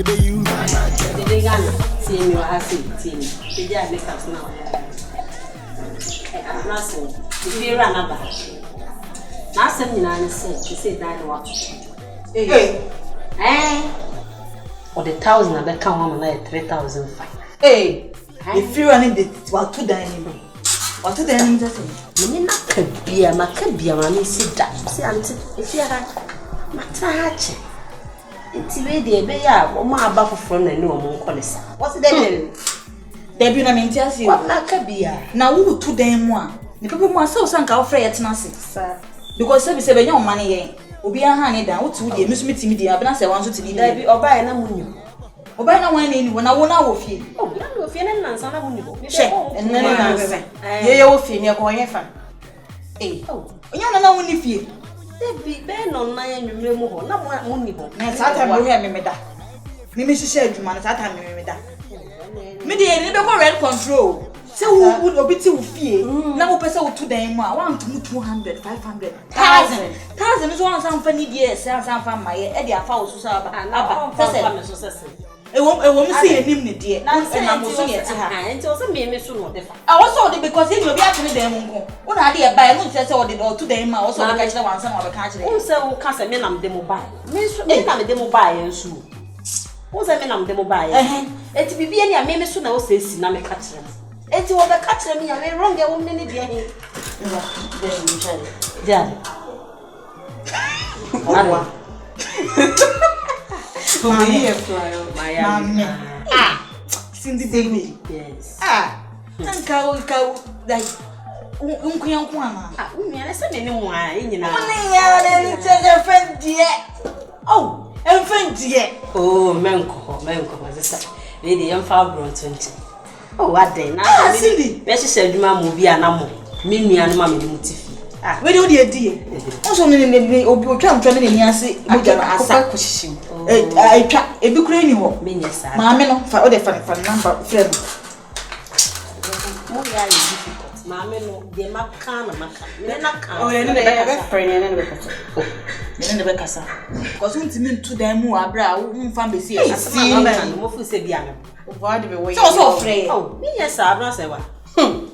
baby you. The Ghana, see me or I see team. The guy make us now. I'm not saying if you run about. Now, something I said, she said that what? Hey, or the 1,000 I become 3,005. Hey, if you run in the what to dining room. What to dining room? Menina kabia, makabia, mami sit that. See, auntie, if you are matache. It's ready, be ya, or my back from the no more collis. What's the devil? Debbie, I mean, tell you what makabia. Now, who to them one? The people must so sank our freight nurses, sir. Because service of your money, will be a honey down to the Miss Mitty, I've not said once to the Debbie or buy an ammonia. Or buy no one in when I won't know of you. Oh, you're feeling none, son of check, and then I say, you're feeling your going fun. Eh, oh, you're not only fear. Debbie, Ben on my and you remove, not one money. That's how I will have me that. Mimi said, you man, that I remember that. Maybe a little red control. So who would be too fear? Now, person to them, 200, 500, 1,000 is one some funny years, some from my Eddie, I found so. I won't see a name, dear. And I'm also yet to her. And also me, Miss Suno. I was only because he will be actually them. What idea by no just ordered or to them, also I catch the one some of the country. Also, cast a man on demo buy. Miss, I'm a demo buy and shoe. What's a man on demo buy? It will be any a Miss Suno says, Name catch them. It will be catching me. I'm wrong. I won't need any. Yeah. My Cindy baby. Yes. And cow like Uncle. I said, anyone, you know. Friend, dear. Oh, and friend, dear. Oh, Manco, as I said, Lady and Fabro 20. Oh, what then? Ah, Cindy. Bessie said, you mamma be an animal. Mimi and mammy Mutifi. Ah, where do you dear? Also, me or come to me and say, I try a book anymore. Minis, Mamma, for all the fun number friend. More difficult. Mamma, the Macana, oh, and never friend and never casa. Because when to me to them who are brow, whom family see, I see, what we say, Biana. So afraid. Oh, yes, I'm not say what.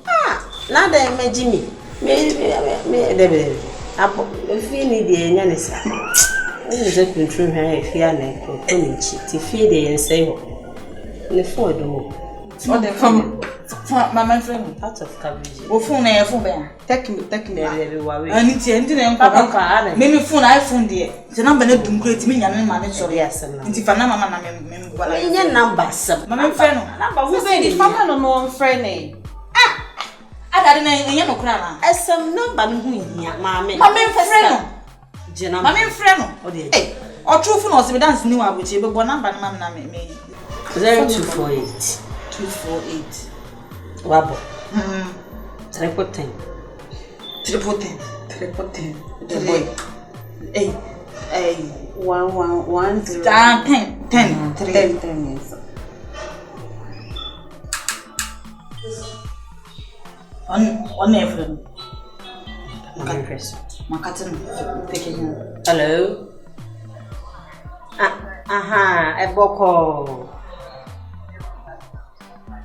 Ah, now they may Jimmy. Me, if you need the Yannis, I just trim her if you are like to feed the and say, the four do. What the from my friend out of cabbage. Oh, phone, I phone, take me everywhere. And it's ending and maybe phone iPhone, dear. The number not to create me and manage or yes, and if I'm not my number, my friend, who's the family no friend? I didn't know crown. As some number who here, mammy. My friend, eh, or true for us, we dance new out with you, but one number, mamma made 0248 248 Wabble. Triple 10. The boy. 10 years. On everything. Hello. A boko.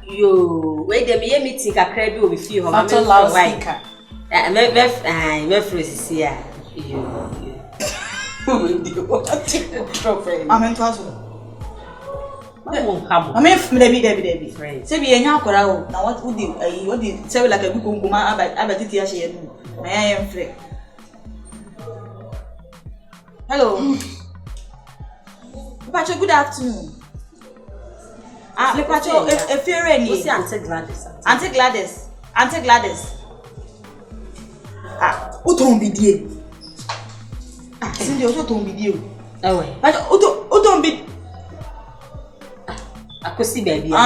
You wait a meeting a crab with you. I'm not loudspeaker. I'm here. I'm in Tasso. I mean, Debbie. Friend. Say, be a young crowd. Now, what would you say like a good woman about it? I am free. Hello. Pacho, good afternoon. Pacho, if you're ready, Auntie Gladys. Who told me, dear? Cindy also told me, dear. Oh, but who don't be. I could see baby. I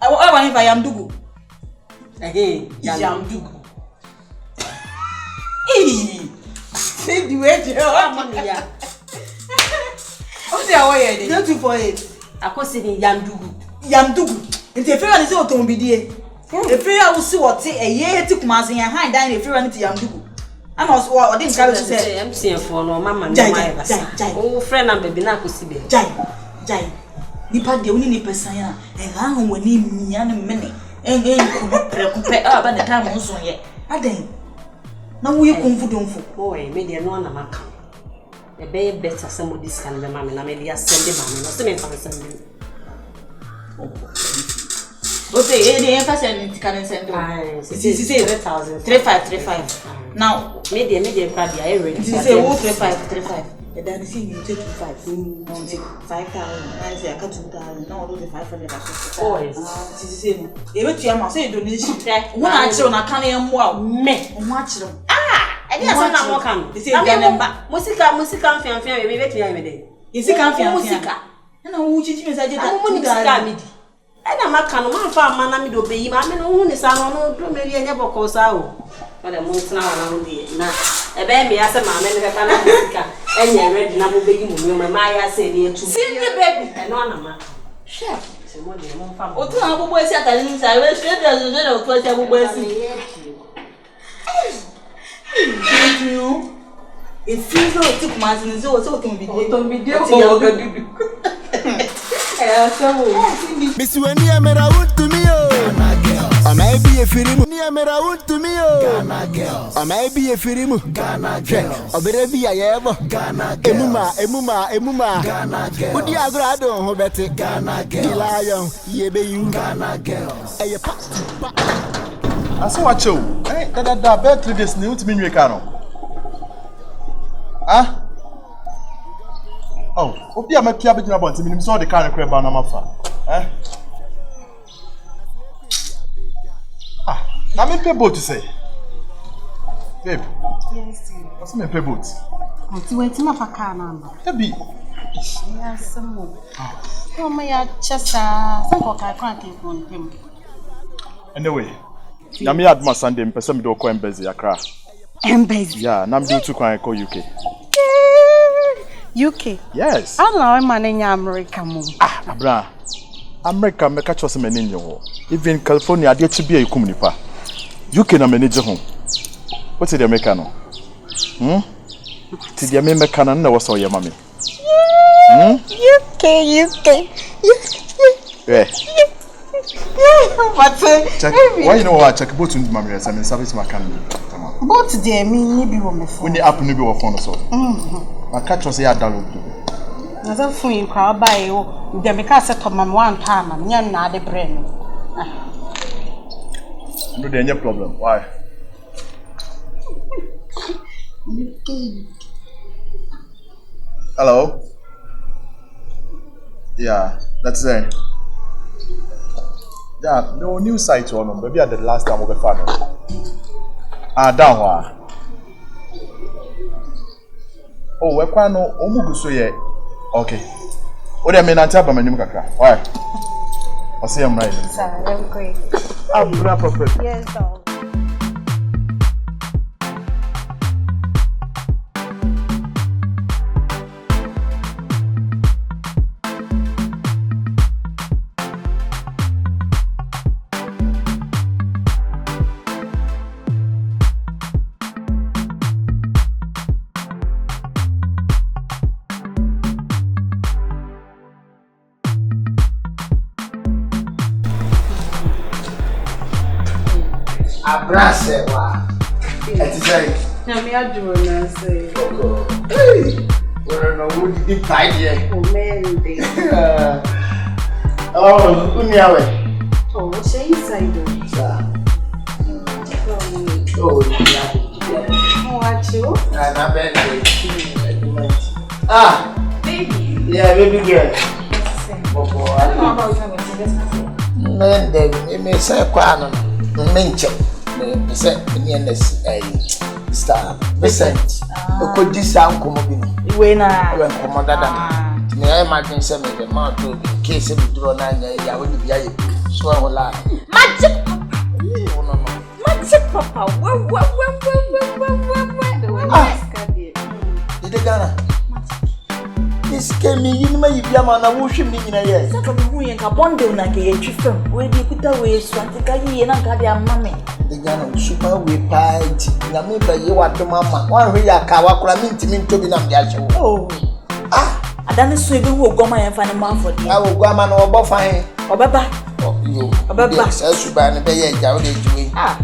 want if I am Dugu. Hey, Yam Dugu. Say the way you are money. What's your way? 248. I could see Yam Dugu. If the friend is auto be dear. If you will see what say a year took Massing and high down if you run to Yam Dugu. I must what I didn't carry to say. I'm saying for no mamma. Oh, friend, I'm baby. Jai. nipa de oni nipa san a ha ho wani mia ne mene ko prekupe aba the time nso ye aden na wo ye konfudonfo boy me de no na maka e be better some this can be mama na me dey send the mama no se me fa send me okay e fa send can send see 3535 now me de pra dia e ready say wo 3535 and then see you take 5,000 I say I cut 2,000 now do the 500 oh yes see no e betu am say donation wo na achiro na kan e mo a me wo achiro e dey say na mo kan say dia number musika mfiamfia we betu ya me dey musika mfiamfia na wo chichi message da mo ni sika mi di e na maka no man fa ama na mi do beyi ma me no hu ni sa no do me ri enye boko sa o wala mo tina wana no di na e be me ya se ma me ne ka na musika enye ready na mo beyi mo me ma ya se ni etu see the baby e no na ma chef se mo de mo fa o tun abubo esi atale ni sa we straight as je na o to esi abubo esi it feels like took months and so video o ga dudu Miss when you am around to me, oh, I might be a film. You am around to me, oh, I might be a film. Ghana girl, or be a ever. Emuma. Would you agrado, who better? Ghana girl, lion, ye be you. Ghana girl, a pa. I saw what you. That bed 3 days new to me, Ricardo. Ah. Oh, obi a mapia be about me, so the car crab na mafa. Eh? Ah, na me pay boat say. Babe. Yes. What's me pay boat? Oti weti na paka na ma. Ebi. Ya samo. Oh my ya chesa, sanko ka kwan ke kon pem. Anyway, na me adma Sunday mpese me do ko embassy akra. Embassy. Yeah, na me do to kwan ko UK. UK. Yes. I know man in America mo. Ah, abra. America me catch us me nyo ho. Even California dey to be a kum nipa. UK na manage ho. What is the America no? Ti the America na was so your mommy. UK. Yeah. But check. Why you know what check boat in mommy some service makan. Both there me ni bi wo me phone. When the app no be wo phone so. I catch us here download. Na za phone in kwa buy o, dem be ka set up mam one time am nya na de brain. No there any problem. Why? Hello? Yeah, that's it. Yeah, no new site on maybe at the last time we found it. Down one. Oh, we kwa no omugu so ye. Okay. O de me na ntaba manim kakra. Why? I see am right. Sir, I'm great. I'm perfect. Yes, dog. Abrase wa. Eti say. Na me aduro na say. Hey. We're no wood deep tide here. Oh man, dey. Oh, uniawe. Oh, she inside o. Oh, yeah. Oh, acho. Na bed. Ah, Baby. yeah, baby girl. I don't know about you. Men dem me say kwa no. Menche. Me say me NS star. Besent. Ko disa nkomo bi no. we na We nkomo dada. Me I imagine say me the mouth to be case me draw na nya ya we bi aye. So hola. magic No. magic papa we Ide Ghana. This came in my yama na wo hwe me nyina ye. saka bi hu yen ka bonde na ke ye twifam we di kuta we so antika yi na ka dia mama The Ghana super we party. Na me ba ye wa to mama. Wan hwe ya ka wa kura minti minto bi na me ahye wo. oh Ah, Adane so ebi wo goma yɛn fa ne mo afɔde. I will go man or fine. Obaba. You. Obaba. Says you ban the bay, Jawd. Ah.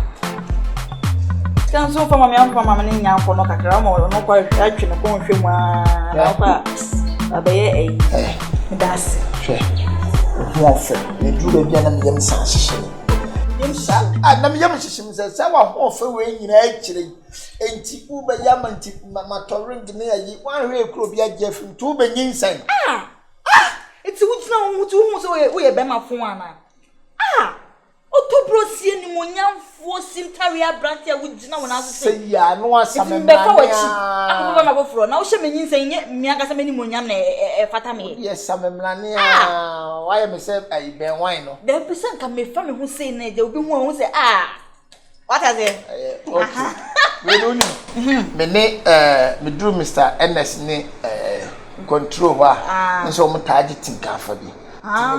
Kan so fa mama yɛn fa mama ne nya afɔ no kakra ma no kwa atwe no ko nhwɛ mu a. Na kwa abɛyɛ me das. Hwɛ. Ho afɛ. Ne duro bia na me yam san hyehyɛ. Na me yam hyehyɛ me sɛ wa ho afɛ we nyina akyire. Enti u be yam anti matoring ne ayi. Wan hwɛ ekuro bia jefim tu be nyinsan. Eti wujina wo tu hu so we be ma fon ana. Otobro sie ni monyamfo simtaria brantia wujina wona so say ya no asame be fa wachi akoko na bofro na wo hye menyin say nye miaka sa meni monyam na fata me yes samemlane a why me say ai ben wine no the person can me fa me hu say na je obi hu say what is it okay we don't me ne me do Mr. NS ne control wa nso mo targeting ka fa bi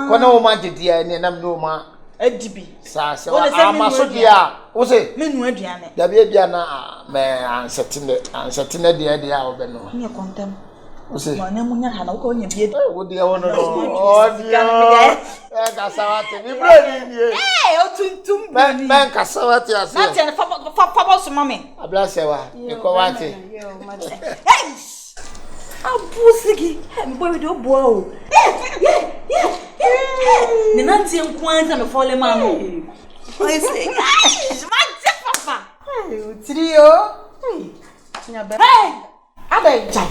ko na wo ma jedia ne nam no ma adibi sa se wa amaso dia wo se menu aduane da bia na me ansetine dia a wo be no ne kontem wo se ma na munya ha na wo ko nya bie wo dia wo no o dia ka sawate ni bro ni o tuntum men ka sawate ase na tie fa boss mama abla se wa e ko wate hey abusigi mbo we do bo o ni nanti nkwanza me fole mama I say man te papa trio hey abai jai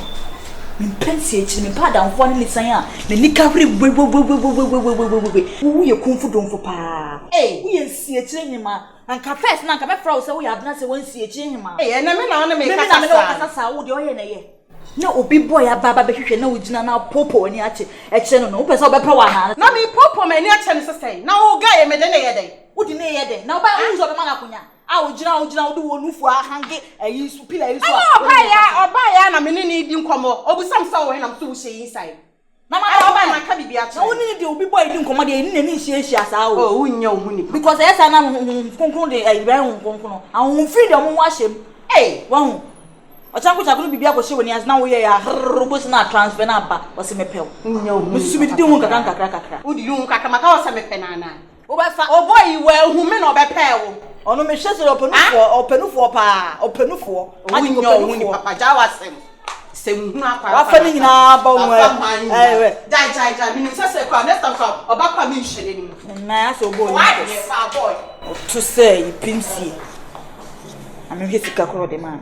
min pensi echi min pa dan fo ni lisan a na nikahre we wo ye kunfu domfo pa wo ye nsi echi hima anka first na anka me fra wo se wo ya abna se wo nsi echi hima na me na me kasa wo de o ye na ye na obi boy ababa behwehwe na ogina na popo ani ache eche no no pese obepa wa na me popo me ani ache no sesai na wo ga ye me de na ye den wodi na ye den na oba unzo be mana konya a ogina wodi wo nufu a hange ayi su pila yi so oba ya na me ni di nkomo obusam sa wo he na so wo hye inside na ma oba na ka bibia ache na woni de obi boy di nkomo de ni na hye asa wo oh wunya wo ni because esa na konkon de ayi ba konkon a wo freedom wo ahyem wa hu Ochanko chakunu bibia ko hye woni as na wo ye ya robos na transfer na ba wo se mepew nyawo mesusu bi hu kakra wo di hu kakra maka wo se mepe na na wo ba fa o boy we hu me na obepe wo ono me hye se openufo pa openufo ani nyawo ni papa ja wasem sem hu akwa wa fa ni nyina ba wo we jai mi se kwa next time kwa oba kwa mi hye ni na so bo ni fa boy to say ipimsi ami hye sika ko de man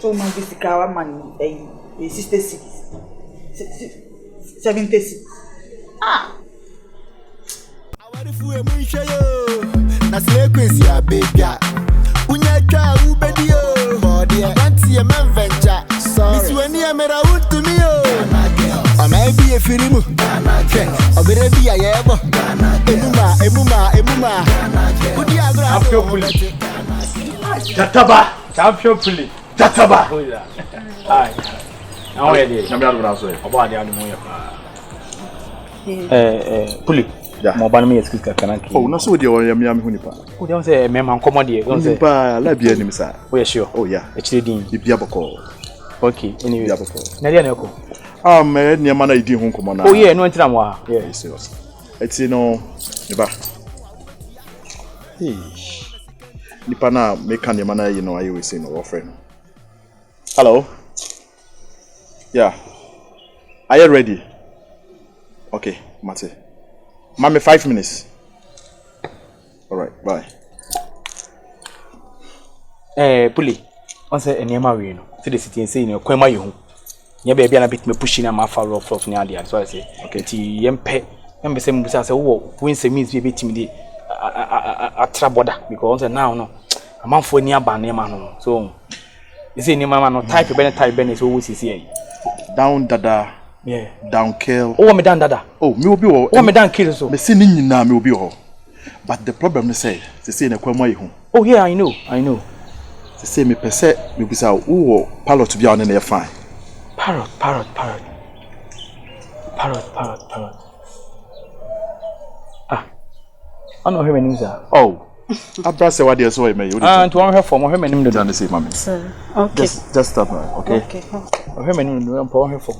so man visika wa man 66 76 awarifu e munhwe yo na sequence ya bebia unya twa ubedi yo body anti e man venture misi wani amera untumi yo amai bi e firimu obere bi ayebo emuma udi agra Champion Jataba champion puli Jataba Ai. Now we dey. Nyame adu so Oba ade adu mo ye pa. Puli. Ja. Mo ba na me excuse ka kana ki. oh na so de o yam hu nipa O dey say me man komo dey. Don say. nipa la bia nim sa O ye sure. oh yeah E chire din. bibia boko Okay. Anyway. bibia boko Na dey na ko. ne ma na idi hu komo na Oh yeah, no ntira mo ha. Yeah. serious eti no nipa nipa na make ne ma na yi no ayi we say no our friend hello yeah are you ready okay mate mami 5 minutes all right bye Puli. On say enema we no. See the city say no kwema ye hu. Nya be bia na bit me push na ma follow up ne ade so I say. Okay. Ti yempe. Yembe say mbusa say wo win say means be betimi dey atra border because on say now no. Amanfo ni aba na ma no. So you say ni ma no type be so wo sisi down dada yeah down kill oh me down dada oh me obi wo oh me down kill so me see ni nyina me obi ho but the problem is say na kwama yi hu oh yeah I know say me pese me bisa wo pilot bia on na fine parrot ah I know him in oh Abrase what dey so e me. And to one her for mo hwe manim do. Don't say mama. Sir. Okay. Just stop now, okay? Okay. Hwe manim do mpo hwe for.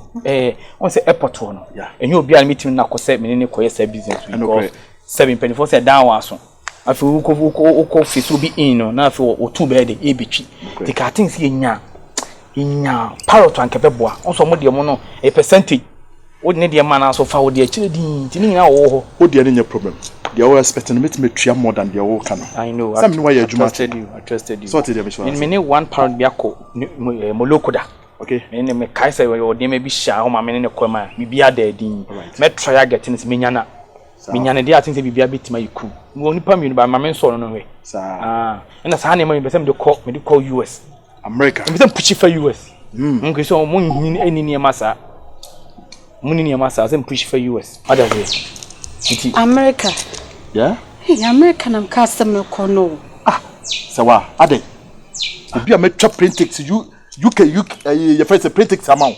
On say airport no. Yeah. Enye obi a meeting na kose me ne koye say business we. 724 say down waso. Afi uko fisu bi in no na afi o two bed e betwi. The car things nya parrot an kebeboa. Onso mo de mo no a percentage. Wo ne de man aso fa wo de akire din ti ni na wo ho. Wo de any problem. They are expecting me to make more than their work. I know. Some why you trusted you. I trusted you. So te dem in me one parrot bi akọ molokoda. Okay. Me kai say we de me bi sha ho ma me ne kwama. Me bi ada din. Me try get things me nya na. Me nya na dey I think say bi bia betima yiku. Mo nipa mi no ba ma me so no we. Sa. Na sa na me be say me de call US. America. Me say push for US. Nko so mo nyi ani ne masa. Muni ni masa say push for US. Other way. America. Yeah? Hey, America nam customer kono. Sawa, ade. Obi a me twa print tickets UK your first print tickets amount.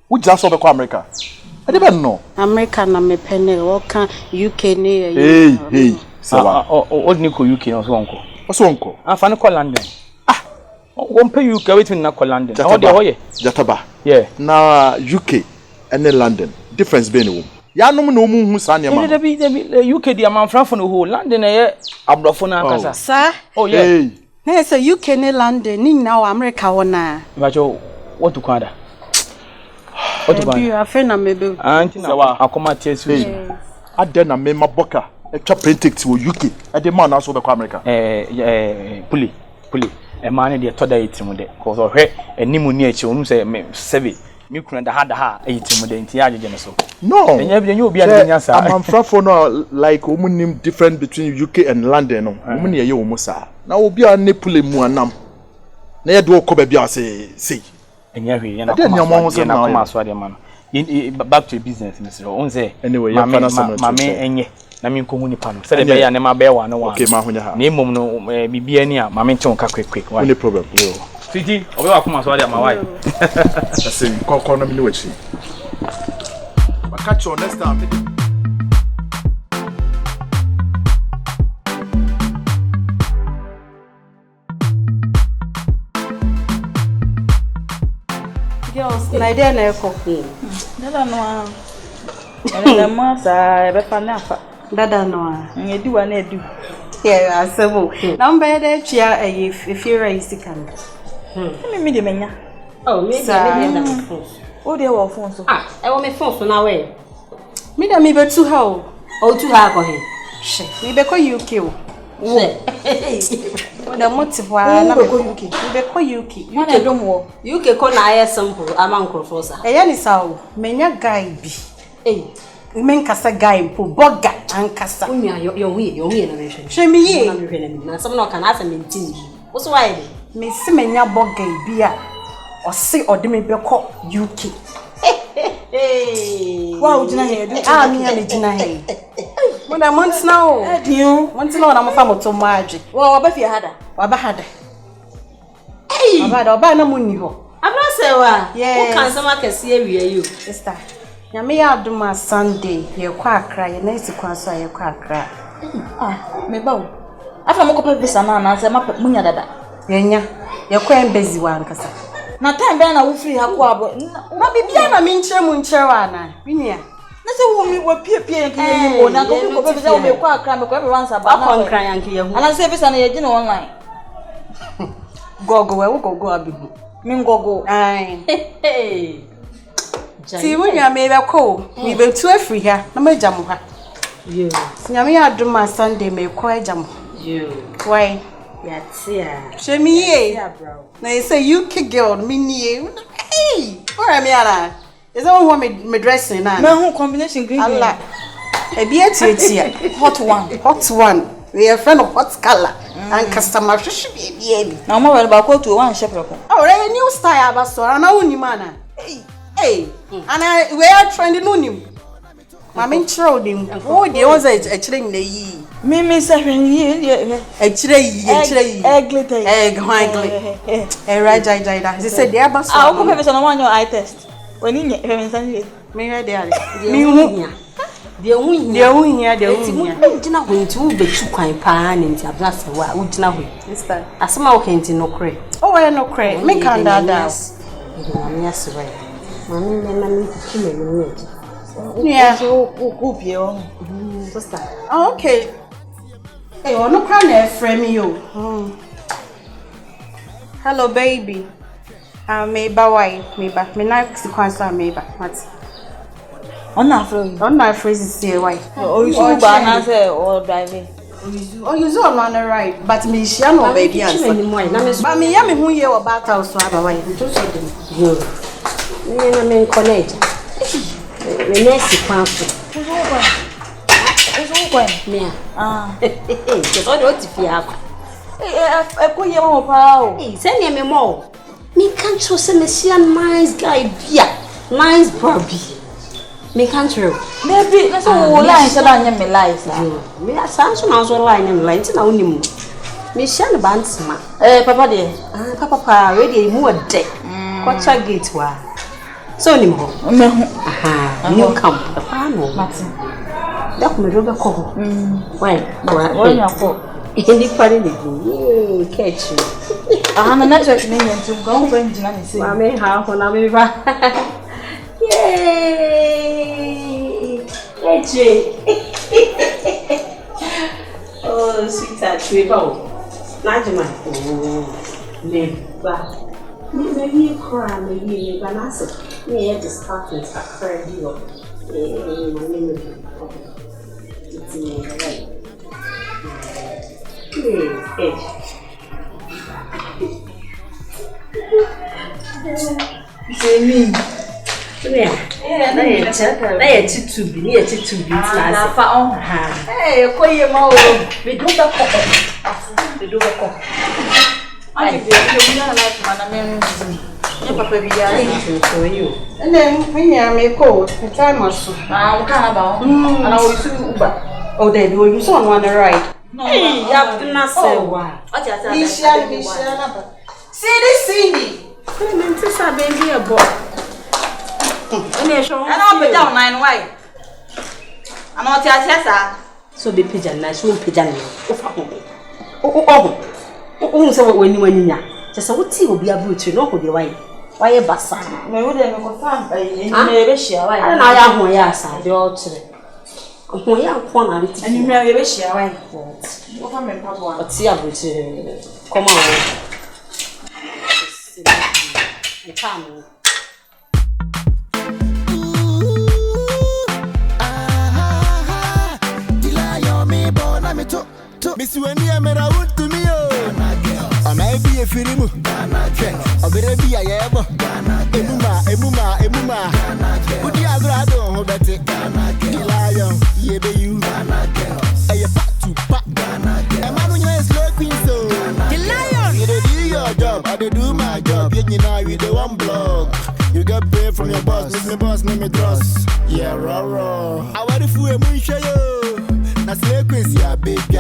Who just over America? I don't know. America na me pene woka UK ne. Hey, sawa. Old Nico UK no so onko. Oso onko. Afa ne call London. Won pay UK waiting na call London. How dey hoye? Jataba. Yeah. Na UK and London. Difference be no. Ya no mu hu sa ne ma. The UK dia man franfo no ho London e abrofo na akasa. Sir? Oh yeah. Hey. Na say UK ne London ni na America wona. Bacho what to kwada? What to Be a friend na mebe. Anti na akoma tiesu. Ade na me maboka. E twa print tickets wo UK. E de man na so be kwa America. Puli. E man de to da yitimu de. Cause ohwe enimu ni echi onu say me sebe. Me kuna da ha yitimu de nti ajeje no so. No. Enye obi ade nya sa. I'm from no like omunim different between UK and London no. Omuni ye wo musa. Na obi a ne pule mu anam. Na ye do ko ba say. Enye hwe ye na koma so ade man. Back to business Mr. Onze. Anyway, you find some mame enye na me nko huni pa no. Se de be ya ne ma be wa no wa. Okay, ma honya ha. Na emom no bibia ni a mame nche nka quick. No problem. Yo. Sweetie, obi wa koma so ade ma why. That's it. Ko no me no wachi. But catch you next time. Girls, na idea na eko. Dada no. Ele ma sa e be fa na fa. Dada no. Edu wa na edu. Yeah, asebo. Na mbe de twa efira isika. Me de menya. Oh, me dey na phone. O de wo phone so. E wo me phone so na we. Me da me betu ha o. O tu ha ko he. She, me be ko UK o. Wo. O da motive wa na be ko UK. Me be ko UK. Ma na do mo. UK ko na aye simple ama nkrofo sa. E ya ni sa o. Menya guy bi. Men kasa guy po boga ankasa. Unya yo we na me hwe. Hwe me ye. Na me hwe na me. Na some no kan asa me ntin. Wo so why dey? Me si menya boga bi a. O si ode me be ko UK. Wow, jina he do. Me ya me jina he. Mo da months now. Dio. Months now na mo fa moto mo age. Wa ba fi hada. Wa ba hada. Oba na mo ni ho. Abrase wa. Yes. Wo kan sama kese awie yo. Sister. Nyame ya aduma Sunday ye kwa Accra ye na isi kwa so ye kwa Accra. Me ba wo. Afa mo ko pa visa na na se ma munya dada. Yenya ye kwa embassy wa nkasa. Na time be na wo free ha ko abo. Ma bibia na me nkyere mu nkyere wa na. Binia. Na se wo mi wo pie nke ye mo na ko ko visa wo me kwa Accra me ko be once aba na. Akon kran yanke ye hu. Ana se visa na ye gina online. Gogo we wo gogo abibu. Mi ngogo. Ai. Ti wo nya me be ko. Mi be tu afri ha na ma jam ha. Yo. Nyame ya aduma Sunday me ko ajam. Yo. Why? Ya tia. Shemi ye. Yeah, bro. Na you say UK girl me nie. Hey, where am I? Is that one me dressing na? Me hu combination green. Allah. E bi eti Hot one. Hot one. We are friend of hot color and customer should be. Na mo wele ba ko to one shepherd ko. Oh, a new style abaso ana uni mana. Hey. And we are trending unim. Mama nchiro dim. Oh, the ones a chire na yi. Me say ye A chire yi. Egg glitter. Egg white. Eh raja jaida. They said they abaso. Ko pe so na wan your eye test. Oni nye fe me san ye. Me ready are. Me hu. de hu de hu hia de hu hia gina ho nti wo betu kwan pa na nti abna se wa wo gina ho sister asema wo kenti no kre oh we no kre me kan da da me asira mami me na me kime no yeah Who pie o? sister oh okay hey ono kwa na frame you hello baby meba why meba me na kwansa meba what On na afro. on my phrase say why O you ba na say o drive. oh you so on the right but me share no baby answer but me ya me hu ye o ba ta so aba why to so dem yo me na me connect me nesi kwanfo Ozo kwa. me Ah. ke so do ti fi akọ Ko ye mo pa o. se ne me mo me kan tro se me see a nice guy bia nice baby me kan tro Maybe na so wo line se ba nya me life na. me asanso na so line me line ti na woni mu me hia ne bantsema Papa de. papa pa we dey mu ode kwacha gate wa so ni mo Me hu. aha new camp pa no Mati. da ko me do be ko why Wo nya ko. Hindi pare ni ni catch Ah na network ni ntu go ho friend na ni say. mame ha ho na me ba yay eche oh sweetheart we ba o na jema oh me ba me ni kra me ba na so me e discount akra di o me it's me right Say me. Yeah. Na ye titubi, ni ye titubi Na fa on. Ko ye ma o. Me do ba ko. Me do ba ko. Ai de yo na life man na me. Ye papa bi ya. so you. and then when you me ko time aso Ah, o kana ba o. Ana o su uba. oh there you so on the right Hey, Abdullah Sewa. What you say? Misha na ba see this Cindy Clement is a baby a boy. Ana o be down 9 why? Ana o ti asa. So be pigeon na so pigeon. Oh, so when you nya. Just a wuti obi abruchi no ko de why basa. Me wo de me ko fan ba yi me be hia why. Na ya ho ya asa de o kire. Ho ya ko na ri ti. Ani me be hia why. Wo fa me pa bo. O ti abruchi. Come on. You come. Miss Wendy, I'm a wood to me. I may be a film. I better be a yabo. Emuma. Would you have rather hold that? Lion, ye be you. A pat to pat. A man who is looking so. Lion, you do your job. I do my job. You know, you do one blog. You get paid from your boss. Miss me boss, name me trust. Yeah, raw. I want to fool a moon show. That's the crazy, baby.